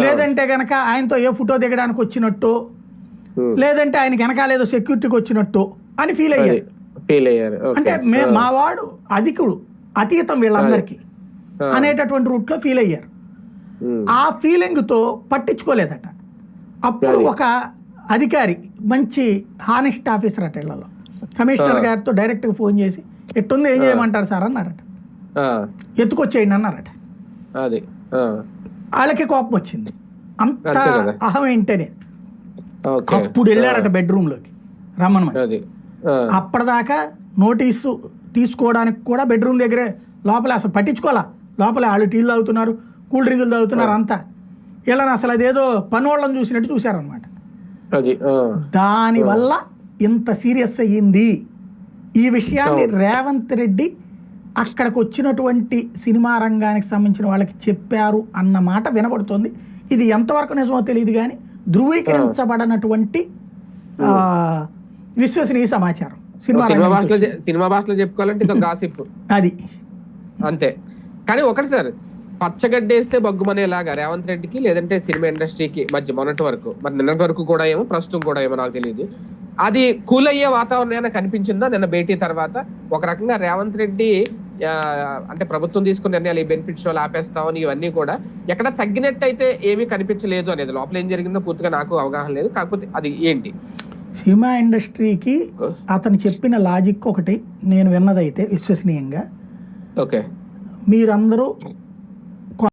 లేదంటే కనుక ఆయనతో ఏ ఫోటో దిగడానికి వచ్చినట్టు, లేదంటే ఆయనకి వెనకాల ఏదో సెక్యూరిటీకి వచ్చినట్టు అని ఫీల్ అయ్యారు. అంటే మా వాడు అధికుడు, అతీతం వీళ్ళందరికీ అనేటటువంటి రూట్లో ఫీల్ అయ్యారు. ఆ ఫీలింగ్తో పట్టించుకోలేదట. అప్పుడు ఒక అధికారి, మంచి హానెస్ట్ ఆఫీసర్ అట, ఇళ్లలో కమిషనర్ గారితో డైరెక్ట్గా ఫోన్ చేసి ఎట్టుంది, ఏం చేయమంటారు సార్ అన్నారట. ఎత్తుకొచ్చేయండి అన్నారట. వాళ్ళకి కోపం వచ్చింది, అంత అహం ఏంటనే. అప్పుడు వెళ్ళారట బెడ్రూమ్లోకి రమ్మనమని. అప్పటిదాకా నోటీసు తీసుకోవడానికి కూడా బెడ్రూమ్ దగ్గరే, లోపల అసలు పట్టించుకోవాలా, లోపల వాళ్ళు టీలు తాగుతున్నారు, కూల్ డ్రింకులు తాగుతున్నారు అంతా. వీళ్ళని అసలు అదేదో పనోళ్ళని చూసినట్టు చూశారనమాట. దానివల్ల ఇంత సీరియస్ అయ్యింది. ఈ విషయాన్ని రేవంత్ రెడ్డి అక్కడికి వచ్చినటువంటి సినిమా రంగానికి సంబంధించిన వాళ్ళకి చెప్పారు అన్న మాట వినబడుతుంది. ఇది ఎంతవరకు నిజమో తెలియదు కానీ ధృవీకరించబడినటువంటి విశ్వసనీయ సమాచారం. సినిమా భాషలో చెప్పుకోవాలంటే ఇది గాసిప్ అది అంతే. కానీ ఒకటి సార్, పచ్చగడ్డేస్తే బగ్గుమనేలాగా రేవంత్ రెడ్డికి లేదంటే సినిమా ఇండస్ట్రీకి మధ్య మొన్నటి వరకు, మరి నిన్నటి వరకు కూడా ఏమో, ప్రస్తుతం కూడా ఏమో నాకు తెలియదు, అది కూల్ అయ్యే వాతావరణం కనిపించిందా నిన్న భేటీ తర్వాత? ఒక రకంగా రేవంత్ రెడ్డి అంటే ప్రభుత్వం తీసుకున్న నిర్ణయాలు, ఈ బెనిఫిట్ షోలు ఆపేస్తామని ఇవన్నీ కూడా ఎక్కడ తగ్గినట్టు అయితే ఏమీ కనిపించలేదు అనేది. లోపల ఏం జరిగిందో పూర్తిగా నాకు అవగాహన లేదు. కాకపోతే అది ఏంటి, సినిమా ఇండస్ట్రీకి అతను చెప్పిన లాజిక్ ఒకటి నేను విన్నదైతే విశ్వసనీయంగా, ఓకే, మీరందరూ